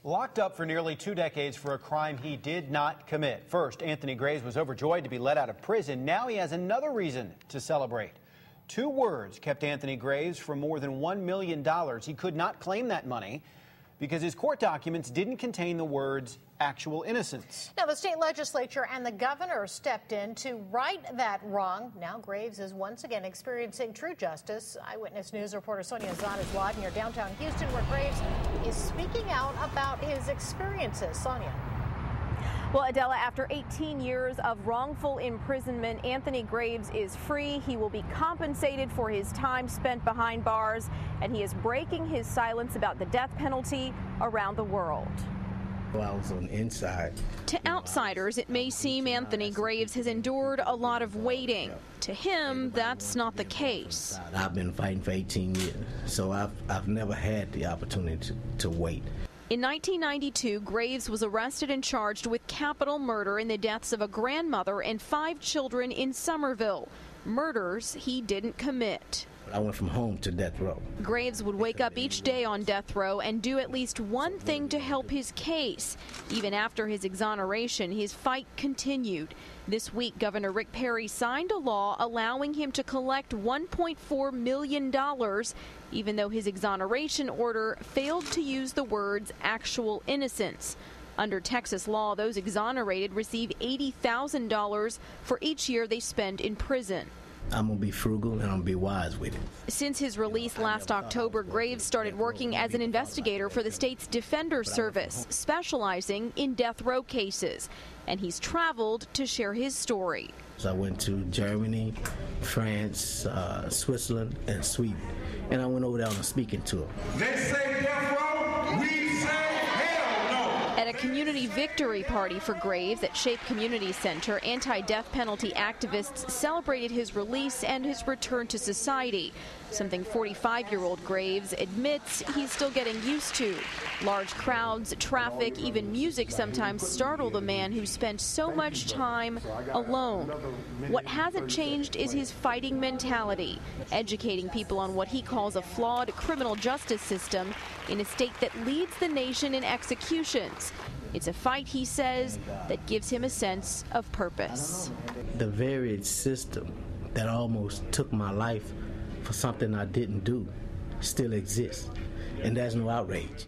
Locked up for nearly 2 decades for a crime he did not commit. First, Anthony Graves was overjoyed to be let out of prison. Now he has another reason to celebrate. 2 words kept Anthony Graves from more than $1 million. He could not claim that money because his court documents didn't contain the words actual innocence. Now, the state legislature and the governor stepped in to right that wrong. Now Graves is once again experiencing true justice. Eyewitness News reporter Sonia Azad is live near downtown Houston, where Graves is speaking out about his experiences. Sonia. Well, Adela, after 18 years of wrongful imprisonment, Anthony Graves is free. He will be compensated for his time spent behind bars, and he is breaking his silence about the death penalty around the world. I was on the inside. To outsiders, it may seem Anthony Graves has endured a lot of waiting. To him, that's not the case. I've been fighting for 18 years, so I've never had the opportunity to wait. In 1992, Graves was arrested and charged with capital murder in the deaths of a grandmother and 5 children in Somerville. Murders he didn't commit. I went from home to death row. Graves would wake up each day on death row and do at least one thing to help his case. Even after his exoneration, his fight continued. This week, Governor Rick Perry signed a law allowing him to collect $1.4 million, even though his exoneration order failed to use the words actual innocence. Under Texas law, those exonerated receive $80,000 for each year they spend in prison. I'm going to be frugal and I'm going to be wise with it. Since his release last October, Graves started working as an investigator for the state's Defender Service, specializing in death row cases. And he's traveled to share his story. So I went to Germany, France, Switzerland, and Sweden. And I went over there on a speaking tour. They say death row, we say hell no. At a community victory party for Graves at Shape Community Center, anti-death penalty activists celebrated his release and his return to society, something 45-year-old Graves admits he's still getting used to. Large crowds, traffic, even music sometimes startle the man who spent so much time alone. What hasn't changed is his fighting mentality, educating people on what he calls a flawed criminal justice system in a state that leads the nation in executions. It's a fight, he says, that gives him a sense of purpose. The very system that almost took my life for something I didn't do still exists, and there's no outrage.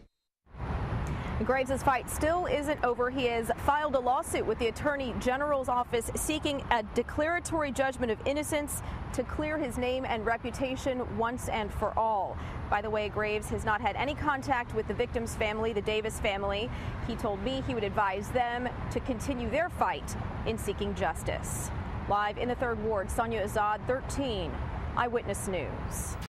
Graves' fight still isn't over. He has filed a lawsuit with the Attorney General's office seeking a declaratory judgment of innocence to clear his name and reputation once and for all. By the way, Graves has not had any contact with the victim's family, the Davis family. He told me he would advise them to continue their fight in seeking justice. Live in the 3rd Ward, Sonia Azad, 13 Eyewitness News.